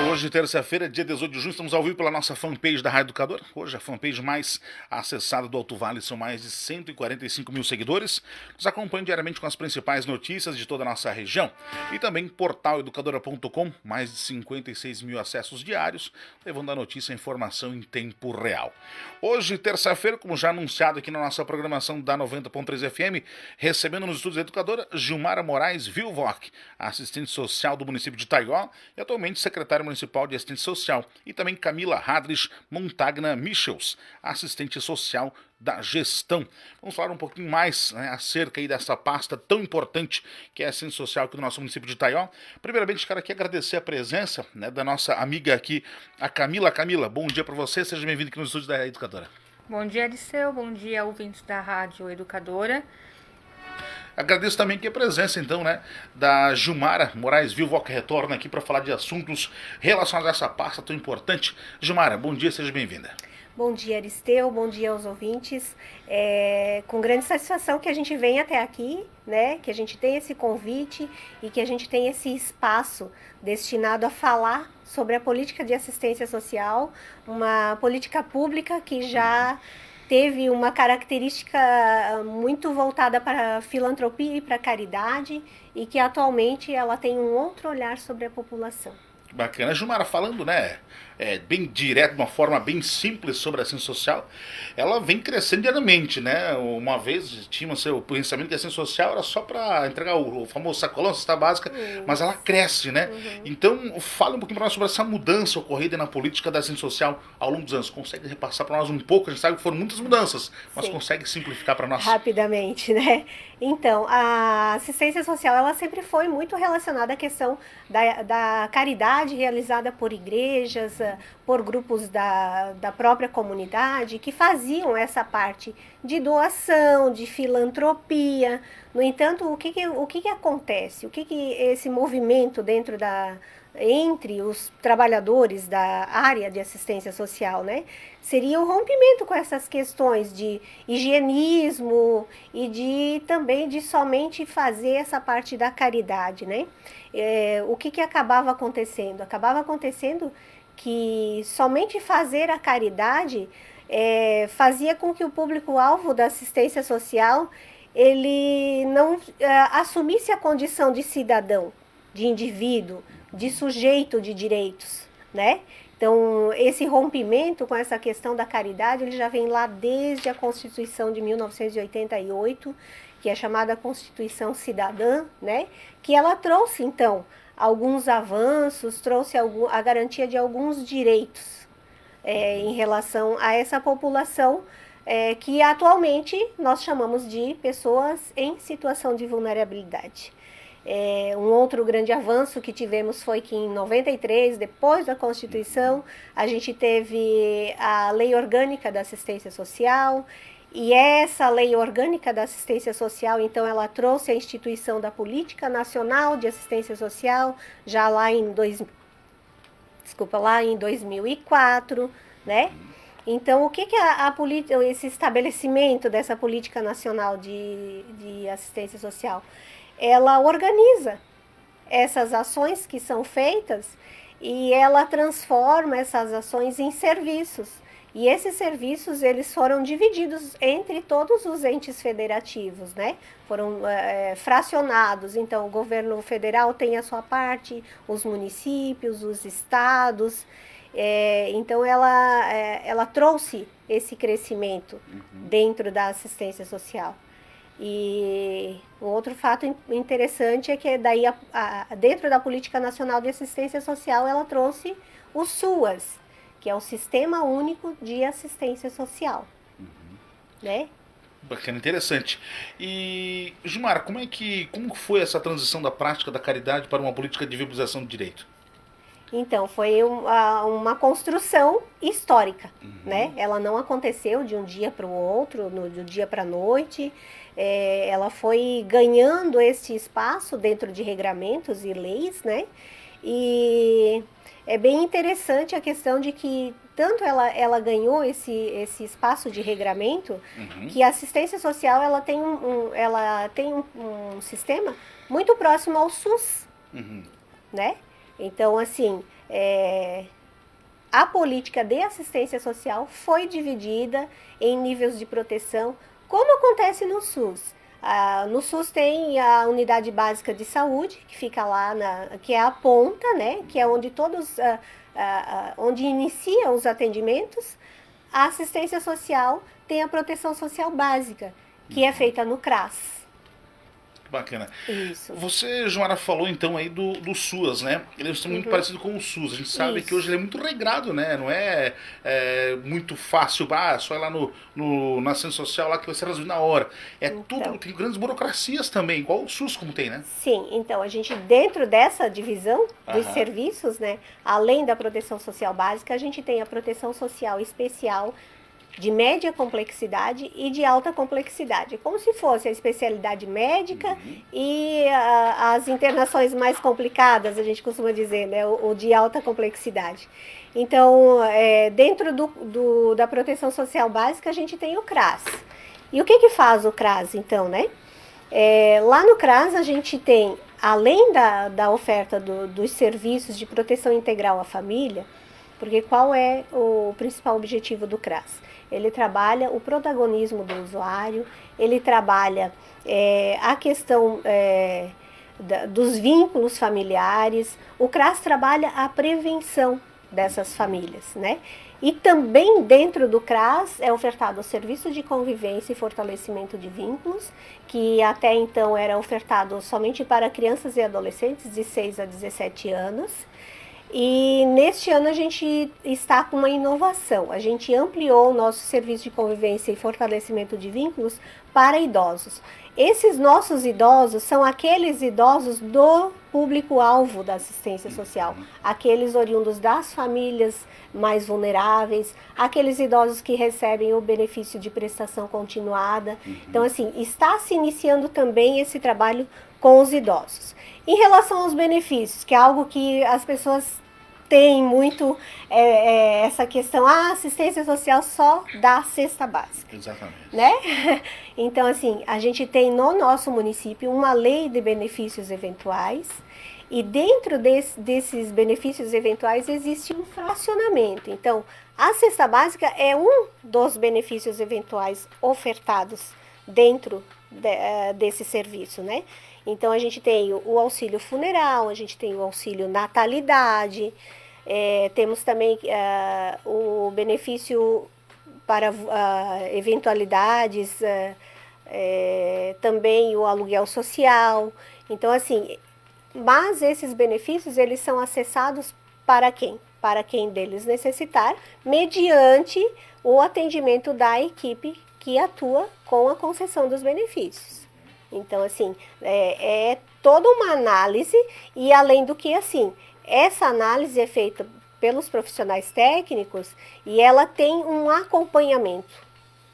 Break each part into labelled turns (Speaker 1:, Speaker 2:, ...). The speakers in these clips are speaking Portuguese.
Speaker 1: Hoje, terça-feira, dia 18 de junho, estamos ao vivo pela nossa fanpage da Rádio Educadora. Hoje, a fanpage mais acessada do Alto Vale, são mais de 145 mil seguidores. Nos acompanham diariamente com as principais notícias de toda a nossa região. E também portaleducadora.com, mais de 56 mil acessos diários, levando a notícia e a informação em tempo real. Hoje, terça-feira, como já anunciado aqui na nossa programação da 90.3 FM, recebendo nos estúdios da Educadora, Gilmara Moraes Vilvoc, assistente social do município de Taió e atualmente secretária municipal de assistência social, e também Camila Hadrich Montagna Michels, assistente social da gestão. Vamos falar um pouquinho mais, acerca aí dessa pasta tão importante que é a assistência social aqui do nosso município de Taió. Primeiramente, quero aqui agradecer a presença da nossa amiga aqui, a Camila. Camila, bom dia para você, seja bem-vinda aqui nos estúdios da Educadora.
Speaker 2: Bom dia, Liceu, bom dia, ouvintes da Rádio Educadora.
Speaker 1: Agradeço também aqui a presença, então, da Gilmara Moraes Vilvoc, que retorna aqui para falar de assuntos relacionados a essa pasta tão importante. Gilmara, bom dia, seja bem-vinda.
Speaker 3: Bom dia, Aristeu, bom dia aos ouvintes. Com grande satisfação que a gente vem até aqui, que a gente tem esse convite e que a gente tem esse espaço destinado a falar sobre a política de assistência social, uma política pública que já teve uma característica muito voltada para a filantropia e para a caridade e que atualmente ela tem um outro olhar sobre a população.
Speaker 1: Bacana. Gilmara, falando, bem direto, de uma forma bem simples sobre a assistência social, ela vem crescendo diariamente, Uma vez tinha o pensamento que a assistência social era só para entregar o famoso sacolão, cesta básica, mas ela cresce, Então, fala um pouquinho para nós sobre essa mudança ocorrida na política da assistência social ao longo dos anos. Consegue repassar para nós um pouco? A gente sabe que foram muitas mudanças, mas consegue simplificar para nós?
Speaker 3: Rapidamente, Então, a assistência social, ela sempre foi muito relacionada à questão da caridade realizada por igrejas, por grupos da própria comunidade, que faziam essa parte de doação, de filantropia. No entanto, o que acontece? O que esse movimento entre os trabalhadores da área de assistência social, seria o rompimento com essas questões de higienismo e também de somente fazer essa parte da caridade, O que acabava acontecendo? Acabava acontecendo que somente fazer a caridade fazia com que o público-alvo da assistência social ele não assumisse a condição de cidadão, de indivíduo, de sujeito de direitos, Então, esse rompimento com essa questão da caridade, ele já vem lá desde a Constituição de 1988, que é chamada Constituição Cidadã, Que ela trouxe, então, alguns avanços, trouxe a garantia de alguns direitos em relação a essa população que atualmente nós chamamos de pessoas em situação de vulnerabilidade. Um outro grande avanço que tivemos foi que em 93, depois da Constituição, a gente teve a Lei Orgânica da Assistência Social, e essa Lei Orgânica da Assistência Social, então, ela trouxe a instituição da Política Nacional de Assistência Social, já lá em 2004, Então, o que esse estabelecimento dessa Política Nacional de Assistência Social? Ela organiza essas ações que são feitas e ela transforma essas ações em serviços. E esses serviços, eles foram divididos entre todos os entes federativos, Foram fracionados. Então, o governo federal tem a sua parte, os municípios, os estados. Então, ela trouxe esse crescimento dentro da assistência social. E um outro fato interessante é que daí dentro da Política Nacional de Assistência Social ela trouxe o SUAS, que é o Sistema Único de Assistência Social,
Speaker 1: Bacana, interessante. E, Gilmara, como foi essa transição da prática da caridade para uma política de viabilização do direito?
Speaker 3: Então, foi uma construção histórica, Ela não aconteceu de um dia para o outro, do dia para a noite. Ela foi ganhando esse espaço dentro de regramentos e leis, E é bem interessante a questão de que tanto ela ganhou esse espaço de regramento, que a assistência social ela tem um sistema muito próximo ao SUS, Então, assim, a política de assistência social foi dividida em níveis de proteção, como acontece no SUS. No SUS tem a unidade básica de saúde, que fica lá, que é a ponta, né, que é onde onde iniciam os atendimentos. A assistência social tem a proteção social básica, que é feita no CRAS.
Speaker 1: Bacana.
Speaker 3: Isso.
Speaker 1: Você, Joara, falou então aí do SUAS, né? Ele é muito parecido com o SUS. A gente sabe que hoje ele é muito regrado, né? Não é, muito fácil, só ir lá na assistência social lá que vai ser resolvido na hora. Tudo, tem grandes burocracias também, igual o SUS como tem, né?
Speaker 3: Sim, então a gente dentro dessa divisão dos serviços, né? Além da proteção social básica, a gente tem a proteção social especial, de média complexidade e de alta complexidade, como se fosse a especialidade médica e as internações mais complicadas, a gente costuma dizer, né, o de alta complexidade. Então, dentro da proteção social básica, a gente tem o CRAS. E o que faz o CRAS, então, né? Lá no CRAS, a gente tem, além da oferta dos serviços de proteção integral à família, porque qual é o principal objetivo do CRAS? Ele trabalha o protagonismo do usuário, ele trabalha a questão dos vínculos familiares, o CRAS trabalha a prevenção dessas famílias, né? E também dentro do CRAS é ofertado o serviço de convivência e fortalecimento de vínculos, que até então era ofertado somente para crianças e adolescentes de 6 a 17 anos. E neste ano a gente está com uma inovação. A gente ampliou o nosso serviço de convivência e fortalecimento de vínculos para idosos. Esses nossos idosos são aqueles idosos do público-alvo da assistência social, aqueles oriundos das famílias mais vulneráveis, aqueles idosos que recebem o benefício de prestação continuada. Então, assim, está se iniciando também esse trabalho com os idosos. Em relação aos benefícios, que é algo que as pessoas têm muito essa questão, a assistência social só dá cesta básica.
Speaker 1: Exatamente.
Speaker 3: Né? Então, assim, a gente tem no nosso município uma lei de benefícios eventuais e dentro desses benefícios eventuais existe um fracionamento. Então, a cesta básica é um dos benefícios eventuais ofertados dentro desse serviço, né? Então, a gente tem o auxílio funeral, a gente tem o auxílio natalidade, temos também o benefício para eventualidades, também o aluguel social. Então, assim, mas esses benefícios, eles são acessados para quem? Para quem deles necessitar, mediante o atendimento da equipe que atua com a concessão dos benefícios. Então, assim, é toda uma análise e, além do que, assim, essa análise é feita pelos profissionais técnicos e ela tem um acompanhamento.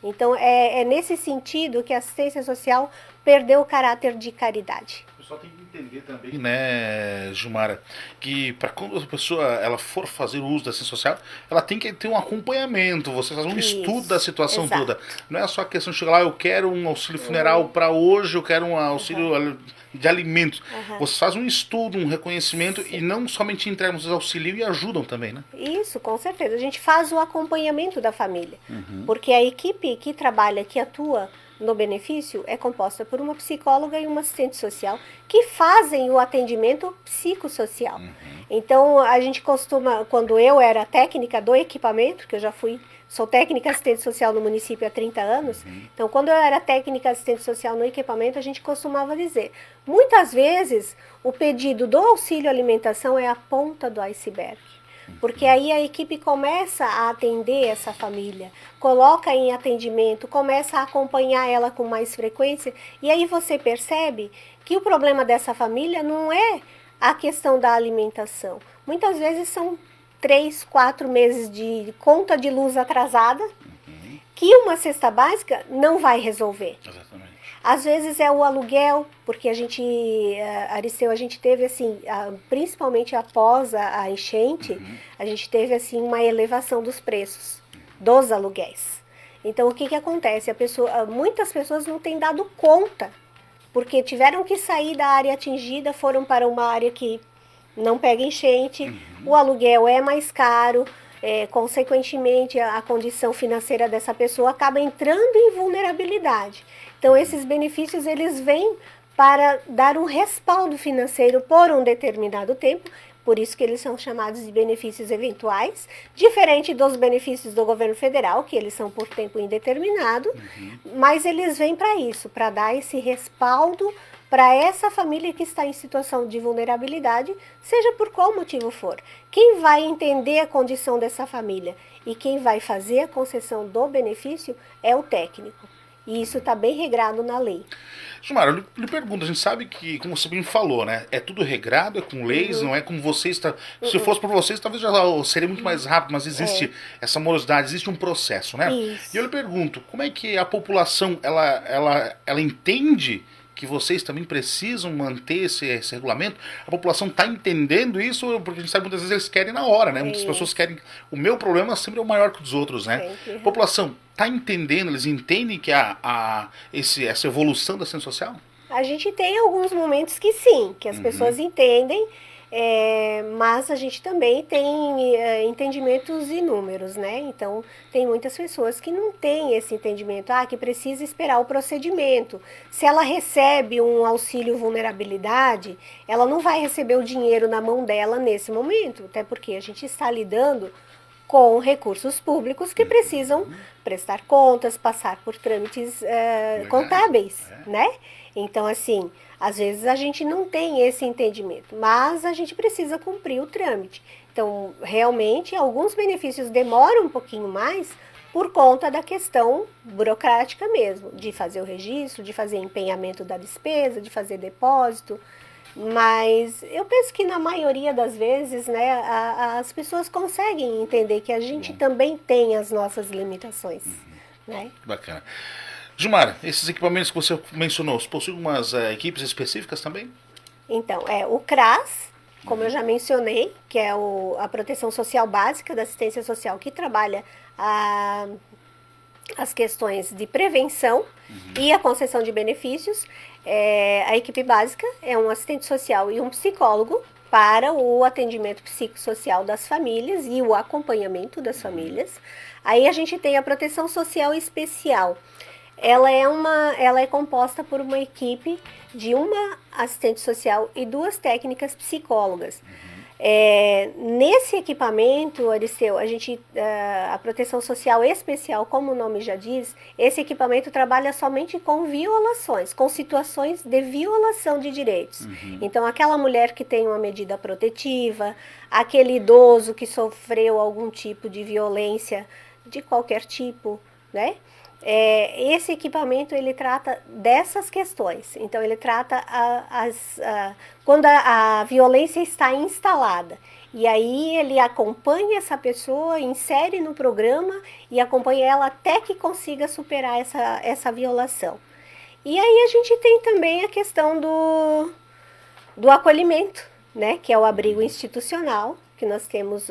Speaker 3: Então, é nesse sentido que a assistência social perdeu o caráter de caridade.
Speaker 1: O pessoal tem que entender também, né, Gilmara, que para quando a pessoa ela for fazer o uso da assistência social, ela tem que ter um acompanhamento, você faz um estudo da situação toda. Não é só a questão de chegar lá, eu quero um auxílio funeral para hoje, eu quero um auxílio de alimentos. Você faz um estudo, um reconhecimento e não somente entregam, vocês auxiliam e ajudam também, né?
Speaker 3: Isso, com certeza. A gente faz o acompanhamento da família, porque a equipe que trabalha, que atua no benefício é composta por uma psicóloga e uma assistente social que fazem o atendimento psicossocial. Então, a gente costuma, quando eu era técnica do equipamento, que eu já sou técnica assistente social no município há 30 anos, então quando eu era técnica assistente social no equipamento, a gente costumava dizer, muitas vezes o pedido do auxílio alimentação é a ponta do iceberg. Porque aí a equipe começa a atender essa família, coloca em atendimento, começa a acompanhar ela com mais frequência, e aí você percebe que o problema dessa família não é a questão da alimentação. Muitas vezes são 3, 4 meses de conta de luz atrasada, que uma cesta básica não vai resolver.
Speaker 1: Exatamente.
Speaker 3: Às vezes é o aluguel, porque Aristeu, a gente teve assim, principalmente após a enchente, a gente teve assim uma elevação dos preços dos aluguéis. Então o que acontece? Muitas pessoas não têm dado conta, porque tiveram que sair da área atingida, foram para uma área que não pega enchente, o aluguel é mais caro, consequentemente a condição financeira dessa pessoa acaba entrando em vulnerabilidade. Então esses benefícios eles vêm para dar um respaldo financeiro por um determinado tempo, por isso que eles são chamados de benefícios eventuais, diferente dos benefícios do governo federal, que eles são por tempo indeterminado, mas eles vêm para isso, para dar esse respaldo para essa família que está em situação de vulnerabilidade, seja por qual motivo for. Quem vai entender a condição dessa família e quem vai fazer a concessão do benefício é o técnico. E isso está bem regrado na lei.
Speaker 1: Gilmar, eu lhe pergunto, a gente sabe que, como você bem falou, né? É tudo regrado, é com leis, não é como vocês. Se fosse por vocês, talvez já seria muito mais rápido, mas existe essa morosidade, existe um processo, né?
Speaker 3: Isso.
Speaker 1: E eu lhe pergunto, como é que a população ela entende que vocês também precisam manter esse regulamento? A população está entendendo isso, porque a gente sabe muitas vezes eles querem na hora, né? Muitas pessoas querem. O meu problema sempre é o maior que o dos outros, né?
Speaker 3: Sempre.
Speaker 1: A população está entendendo, eles entendem que essa evolução da assistência social?
Speaker 3: A gente tem alguns momentos que sim, que as pessoas entendem, mas a gente também tem entendimentos inúmeros, né? Então, tem muitas pessoas que não têm esse entendimento, que precisa esperar o procedimento. Se ela recebe um auxílio vulnerabilidade, ela não vai receber o dinheiro na mão dela nesse momento, até porque a gente está lidando com recursos públicos que precisam prestar contas, passar por trâmites contábeis, né? Então, assim, às vezes a gente não tem esse entendimento, mas a gente precisa cumprir o trâmite. Então, realmente, alguns benefícios demoram um pouquinho mais por conta da questão burocrática mesmo, de fazer o registro, de fazer empenhamento da despesa, de fazer depósito. Mas eu penso que na maioria das vezes, né, as pessoas conseguem entender que a gente também tem as nossas limitações, né?
Speaker 1: Bacana. Gilmar, esses equipamentos que você mencionou, possuem umas equipes específicas também?
Speaker 3: Então, o CRAS, como eu já mencionei, que é a proteção social básica da assistência social, que trabalha as questões de prevenção e a concessão de benefícios. A equipe básica é um assistente social e um psicólogo para o atendimento psicossocial das famílias e o acompanhamento das famílias. Aí a gente tem a proteção social especial. Ela é composta por uma equipe de uma assistente social e 2 técnicas psicólogas. Nesse equipamento, Aristeu, a proteção social especial, como o nome já diz, esse equipamento trabalha somente com violações, com situações de violação de direitos. Então, aquela mulher que tem uma medida protetiva, aquele idoso que sofreu algum tipo de violência de qualquer tipo, né? Esse equipamento ele trata dessas questões. Então ele trata quando a violência está instalada. E aí ele acompanha essa pessoa, insere no programa e acompanha ela até que consiga superar essa violação. E aí a gente tem também a questão do acolhimento, né? Que é o abrigo institucional, que nós temos,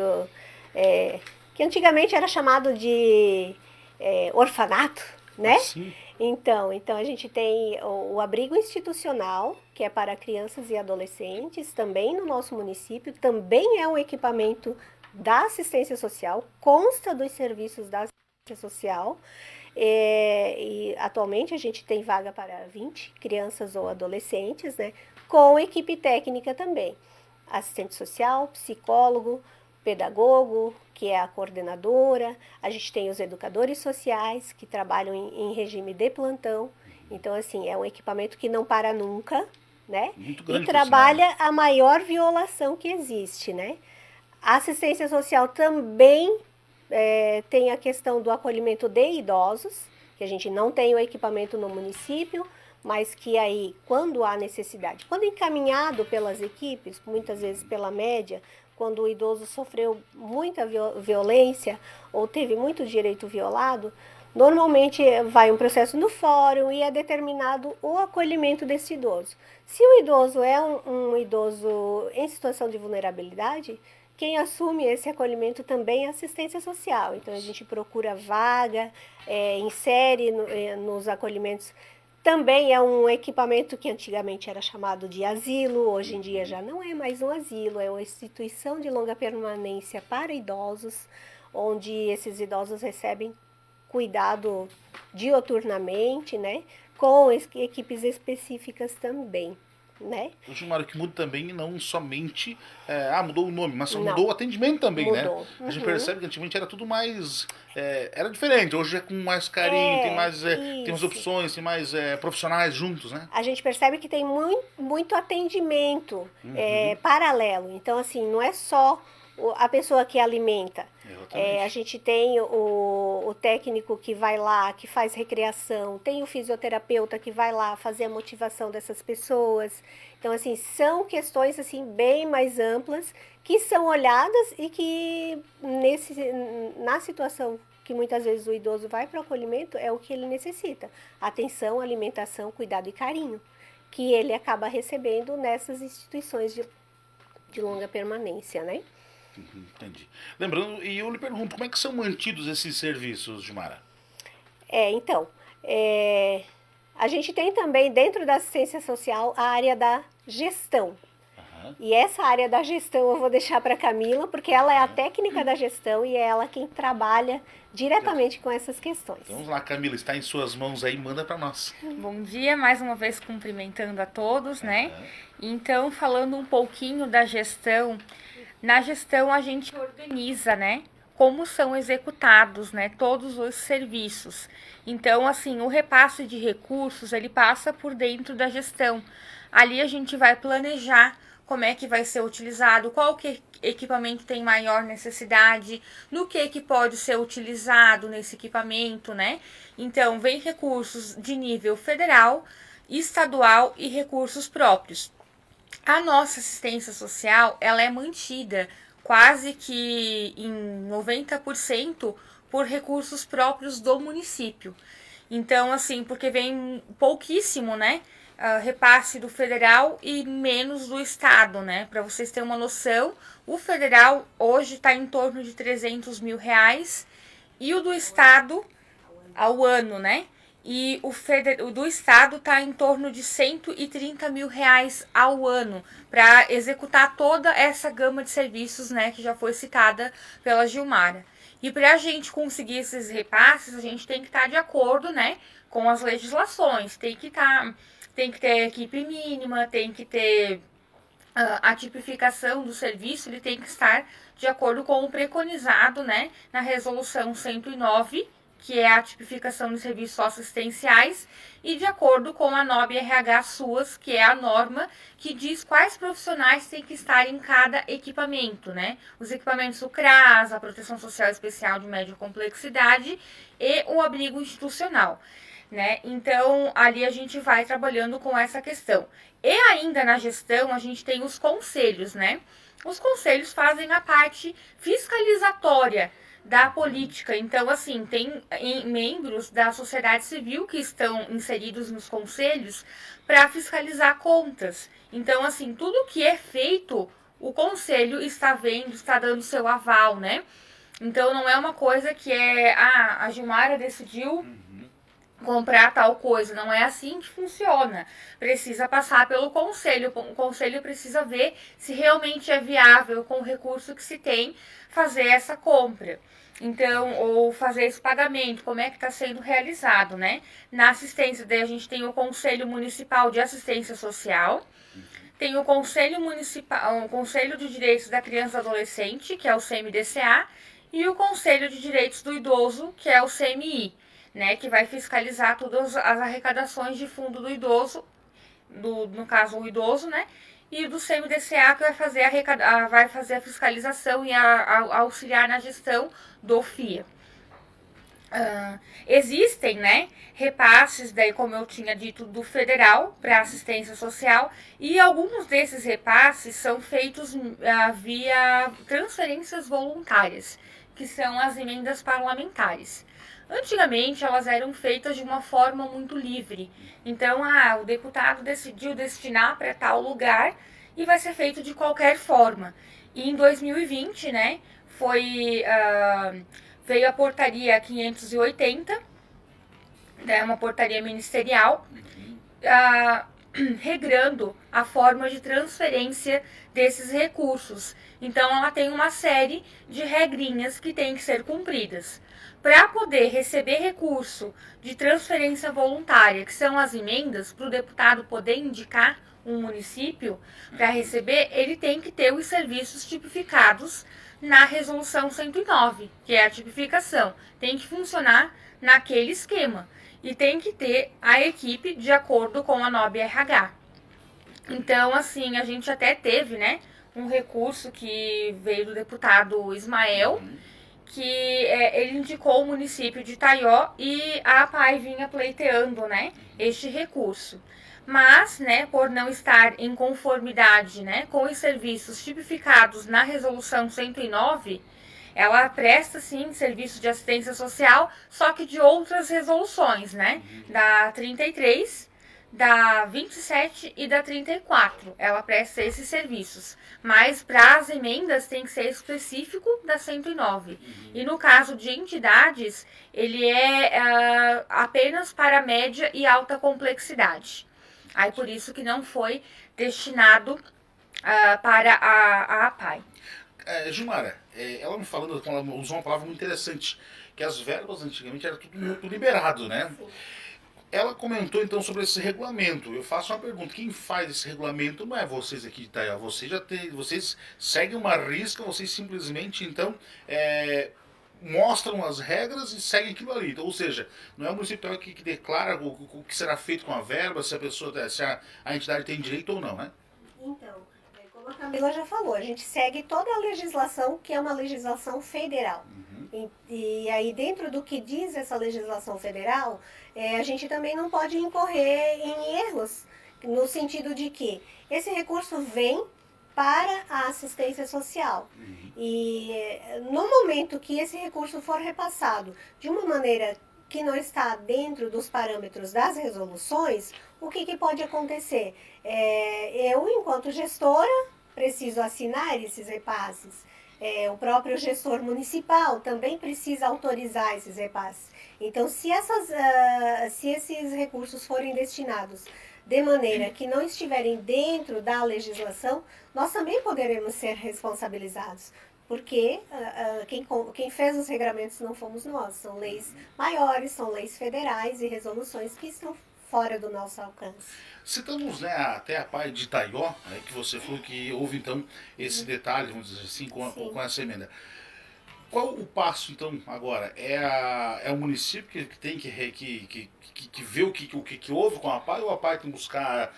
Speaker 3: que antigamente era chamado de orfanato, né?
Speaker 1: Sim.
Speaker 3: Então a gente tem o abrigo institucional, que é para crianças e adolescentes, também no nosso município, também é um equipamento da assistência social, consta dos serviços da assistência social, e atualmente a gente tem vaga para 20 crianças ou adolescentes, né? Com equipe técnica também, assistente social, psicólogo, pedagogo, que é a coordenadora, a gente tem os educadores sociais, que trabalham em regime de plantão. Então, assim, é um equipamento que não para nunca, né?
Speaker 1: Muito grande,
Speaker 3: e trabalha a maior violação que existe, né? A assistência social também tem a questão do acolhimento de idosos, que a gente não tem o equipamento no município, mas que aí, quando há necessidade, quando encaminhado pelas equipes, muitas vezes pela média, quando o idoso sofreu muita violência ou teve muito direito violado, normalmente vai um processo no fórum e é determinado o acolhimento desse idoso. Se o idoso é um idoso em situação de vulnerabilidade, quem assume esse acolhimento também é a assistência social. Então a gente procura vaga, insere nos acolhimentos Também é um equipamento que antigamente era chamado de asilo, hoje em dia já não é mais um asilo, é uma instituição de longa permanência para idosos, onde esses idosos recebem cuidado dioturnamente, né? Com equipes específicas também, né?
Speaker 1: Eu Gilmar, que muda também não somente, mudou o nome, mas
Speaker 3: Não.
Speaker 1: mudou o atendimento também,
Speaker 3: Mudou.
Speaker 1: né? A gente
Speaker 3: Uhum.
Speaker 1: percebe que antigamente era tudo mais, era diferente, hoje é com mais carinho, tem mais
Speaker 3: Isso.
Speaker 1: opções, tem mais profissionais juntos, né?
Speaker 3: A gente percebe que tem muito atendimento paralelo. Então, assim, não é só a pessoa que alimenta.
Speaker 1: Exatamente.
Speaker 3: A gente tem o técnico que vai lá, que faz recreação, tem o fisioterapeuta que vai lá fazer a motivação dessas pessoas. Então, assim, são questões assim bem mais amplas que são olhadas e que na situação que muitas vezes o idoso vai para o acolhimento é o que ele necessita: atenção, alimentação, cuidado e carinho, que ele acaba recebendo nessas instituições de longa permanência, né?
Speaker 1: Entendi. Lembrando, e eu lhe pergunto, como é que são mantidos esses serviços, Gilmara?
Speaker 3: Então, a gente tem também dentro da assistência social a área da gestão.
Speaker 1: Aham.
Speaker 3: E essa área da gestão eu vou deixar para a Camila, porque ela é a técnica da gestão e é ela quem trabalha diretamente com essas questões.
Speaker 1: Então, vamos lá, Camila, está em suas mãos aí, manda para nós.
Speaker 2: Bom dia, mais uma vez cumprimentando a todos, né? Então, falando um pouquinho da gestão, na gestão a gente organiza, né? Como são executados, né? Todos os serviços. Então, assim, o repasse de recursos, ele passa por dentro da gestão. Ali a gente vai planejar como é que vai ser utilizado, qual que equipamento tem maior necessidade, no que pode ser utilizado nesse equipamento, né? Então, vem recursos de nível federal, estadual e recursos próprios. A nossa assistência social, ela é mantida quase que em 90% por recursos próprios do município. Então, assim, porque vem pouquíssimo, né? Repasse do federal e menos do estado, né? Para vocês terem uma noção, o federal hoje está em torno de 300 mil reais e o do estado ao ano, né? E o do estado está em torno de 130 mil reais ao ano para executar toda essa gama de serviços, né? Que já foi citada pela Gilmara. E para a gente conseguir esses repasses, a gente tem que estar de acordo, né? Com as legislações, tem que ter equipe mínima, tem que ter a tipificação do serviço, ele tem que estar de acordo com o preconizado, né, na resolução 109, que é a tipificação de serviços assistenciais, e de acordo com a NOB-RH SUAS, que é a norma que diz quais profissionais têm que estar em cada equipamento, né? Os equipamentos do CRAS, a Proteção Social Especial de Média Complexidade e o abrigo institucional, né? Então, ali a gente vai trabalhando com essa questão. E ainda na gestão, a gente tem os conselhos, né? Os conselhos fazem a parte fiscalizatória da política. Então, assim, tem membros da sociedade civil que estão inseridos nos conselhos para fiscalizar contas. Então, assim, tudo que é feito, o conselho está vendo, está dando seu aval, né? Então, não é uma coisa que a Gilmara decidiu comprar tal coisa. Não é assim que funciona. Precisa passar pelo conselho. O conselho precisa ver se realmente é viável, com o recurso que se tem, fazer essa compra. Então, ou fazer esse pagamento, como é que está sendo realizado, né? Na assistência, daí a gente tem o Conselho Municipal de Assistência Social, tem o Conselho Municipal, o Conselho de Direitos da Criança e Adolescente, que é o CMDCA, e o Conselho de Direitos do Idoso, que é o CMI, né? Que vai fiscalizar todas as arrecadações de fundo do idoso, no caso o idoso, né? E do CMDCA, que vai fazer a fiscalização e auxiliar na gestão do FIA. Existem, né, repasses, daí, como eu tinha dito, do federal para assistência social, e alguns desses repasses são feitos via transferências voluntárias, que são as emendas parlamentares. Antigamente, elas eram feitas de uma forma muito livre. Então, o deputado decidiu destinar para tal lugar e vai ser feito de qualquer forma. E em 2020, né, veio a portaria 580, É uma portaria ministerial, regrando a forma de transferência desses recursos. Então, ela tem uma série de regrinhas que têm que ser cumpridas. Para poder receber recurso de transferência voluntária, que são as emendas, para o deputado poder indicar um município para receber, ele tem que ter os serviços tipificados na Resolução 109, que é a tipificação. Tem que funcionar naquele esquema. E tem que ter a equipe de acordo com a NOB-RH. Então, assim, a gente até teve, né, um recurso que veio do deputado Ismael, que ele indicou o município de Itaió e a APAI vinha pleiteando, né, este recurso. Mas, né, por não estar em conformidade, né, com os serviços tipificados na Resolução 109, ela presta, sim, serviço de assistência social, só que de outras resoluções, né? Da 33, da 27 e da 34. Ela presta esses serviços. Mas para as emendas tem que ser específico da 109. E no caso de entidades, ele é apenas para média e alta complexidade. Aí por isso que não foi destinado para a APAI.
Speaker 1: Gilmara, ela me falando, ela usou uma palavra muito interessante, que as verbas antigamente era tudo muito liberado, né? Sim. Ela comentou então sobre esse regulamento. Eu faço uma pergunta: quem faz esse regulamento não é vocês aqui de Itaió. Vocês seguem uma risca, vocês simplesmente então mostram as regras e seguem aquilo ali. Então, ou seja, não é o município que declara o que será feito com a verba, se a pessoa, se a entidade tem direito ou não, né?
Speaker 3: Então, como a Camila já falou, a gente segue toda a legislação, que é uma legislação federal. E aí, dentro do que diz essa legislação federal, a gente também não pode incorrer em erros, no sentido de que esse recurso vem para a assistência social. E no momento que esse recurso for repassado de uma maneira que não está dentro dos parâmetros das resoluções, o que pode acontecer? Eu, enquanto gestora, preciso assinar esses repasses. O próprio gestor municipal também precisa autorizar esses repasses. Então, se esses recursos forem destinados de maneira que não estiverem dentro da legislação, nós também poderemos ser responsabilizados. Porque quem fez os regramentos não fomos nós. São leis maiores, são leis federais e resoluções que estão fora do nosso alcance.
Speaker 1: Citamos, né, até a APAI de Itaió, que você falou que houve então esse detalhe, vamos dizer assim, com essa emenda. Qual o passo então agora? É o município que tem que ver o que houve com a APAI, ou a APAI tem que buscar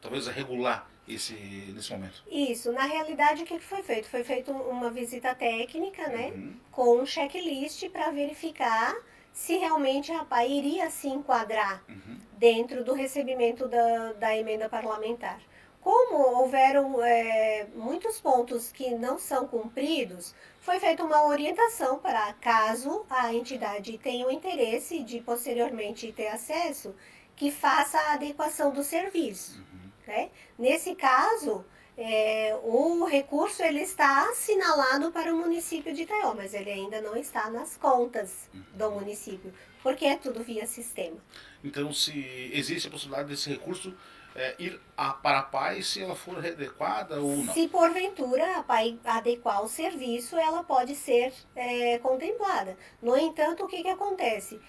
Speaker 1: talvez regular nesse momento?
Speaker 3: Isso, na realidade o que foi feito? Foi feita uma visita técnica, né, com um checklist para verificar se realmente a APAI iria se enquadrar dentro do recebimento da emenda parlamentar. Como houveram muitos pontos que não são cumpridos, foi feita uma orientação para, caso a entidade tenha o interesse de posteriormente ter acesso, que faça a adequação do serviço. Né? Nesse caso, o recurso ele está assinalado para o município de Itaió, mas ele ainda não está nas contas do município, porque é tudo via sistema.
Speaker 1: Então, se existe a possibilidade desse recurso ir para a APAI, se ela for adequada ou não?
Speaker 3: Se porventura a APAI adequar o serviço, ela pode ser contemplada. No entanto, o que acontece?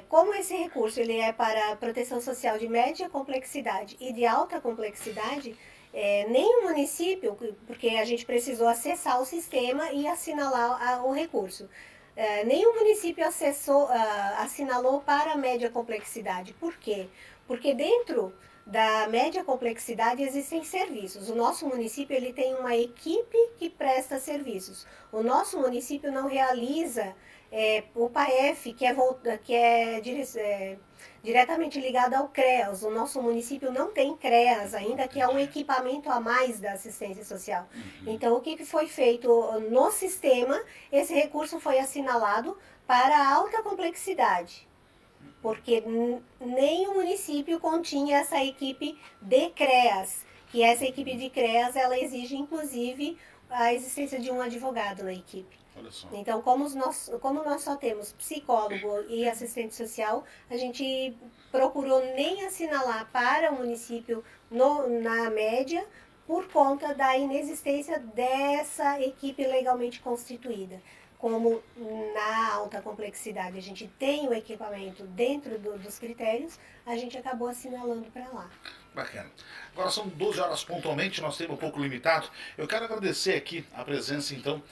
Speaker 3: Como esse recurso ele é para proteção social de média complexidade e de alta complexidade, nem o município, porque a gente precisou acessar o sistema e assinalar o recurso. Nenhum município assinalou para média complexidade. Por quê? Porque dentro da média complexidade existem serviços. O nosso município ele tem uma equipe que presta serviços. O nosso município não realiza o PAEF, que é diretamente ligado ao CREAS. O nosso município não tem CREAS ainda, que é um equipamento a mais da assistência social. Então, o que foi feito no sistema? Esse recurso foi assinalado para alta complexidade, porque nem o município continha essa equipe de CREAS, que essa equipe de CREAS ela exige inclusive a existência de um advogado na equipe.
Speaker 1: Olha só.
Speaker 3: Então, como nós só temos psicólogo e assistente social, a gente procurou nem assinalar para o município na média, por conta da inexistência dessa equipe legalmente constituída. Como na alta complexidade a gente tem o equipamento dentro dos critérios, a gente acabou assinalando para lá.
Speaker 1: Bacana. Agora são 12 horas pontualmente, nosso tempo um pouco limitado. Eu quero agradecer aqui a presença, então,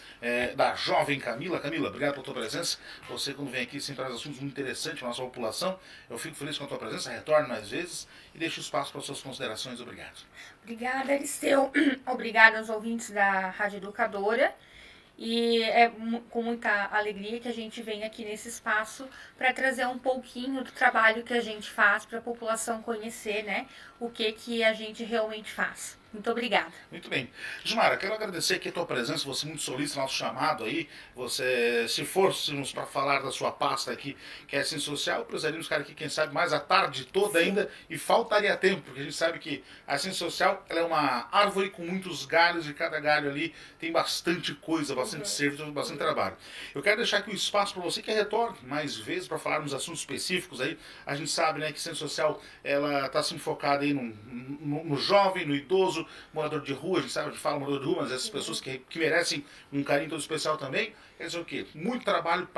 Speaker 1: da jovem Camila. Camila, obrigado pela tua presença. Você, quando vem aqui, sempre traz assuntos muito interessantes para a nossa população. Eu fico feliz com a tua presença, retorno mais vezes e deixo espaço para as suas considerações. Obrigado.
Speaker 2: Obrigada, Aristeu. Obrigada aos ouvintes da Rádio Educadora. E é com muita alegria que a gente vem aqui nesse espaço para trazer um pouquinho do trabalho que a gente faz para a população conhecer, né, o que a gente realmente faz. Muito obrigada.
Speaker 1: Muito bem. Gilmara, quero agradecer aqui a tua presença, você muito solícita, nosso chamado aí, você, se fôssemos para falar da sua pasta aqui, que é Assistência Social, precisaríamos ficar aqui, quem sabe, mais a tarde toda ainda, e faltaria tempo, porque a gente sabe que a Assistência Social ela é uma árvore com muitos galhos, e cada galho ali tem bastante coisa, bastante serviço, bastante trabalho. Eu quero deixar aqui o espaço para você que retorne mais vezes para falarmos assuntos específicos aí. A gente sabe, né, que a Assistência Social ela está sempre focada aí no jovem, no idoso, morador de rua, a gente sabe, a gente fala morador de rua, mas essas pessoas que merecem um carinho todo especial também, quer dizer o quê? Muito trabalho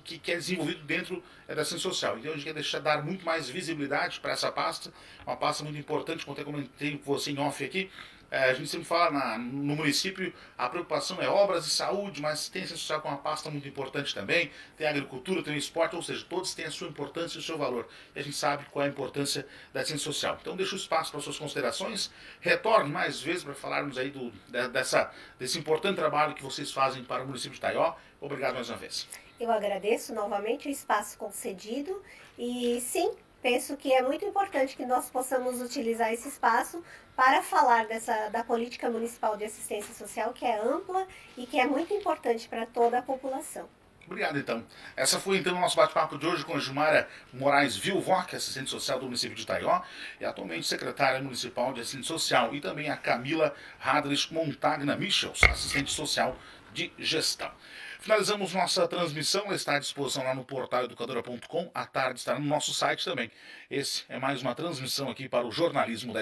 Speaker 1: que é desenvolvido dentro da Assistência Social. Então a gente quer dar muito mais visibilidade para essa pasta, uma pasta muito importante, como eu comentei com você em off aqui. A gente sempre fala no município, a preocupação é obras e saúde, mas tem a Assistência Social com uma pasta muito importante também, tem a agricultura, tem o esporte, ou seja, todos têm a sua importância e o seu valor. E a gente sabe qual é a importância da Assistência Social. Então deixo o espaço para suas considerações, retorne mais vezes para falarmos aí desse importante trabalho que vocês fazem para o município de Itaió. Obrigado mais uma vez.
Speaker 3: Eu agradeço novamente o espaço concedido e sim, penso que é muito importante que nós possamos utilizar esse espaço para falar da política municipal de assistência social, que é ampla e que é muito importante para toda a população.
Speaker 1: Obrigado, então. Essa foi, então, o nosso bate-papo de hoje com a Gilmara Moraes Vilvoc, assistente social do município de Itaió, e atualmente secretária municipal de assistência social, e também a Camila Radrich Montagna Michels, assistente social de gestão. Finalizamos nossa transmissão, ela está à disposição lá no portal educadora.com, à tarde estará no nosso site também. Esse é mais uma transmissão aqui para o jornalismo da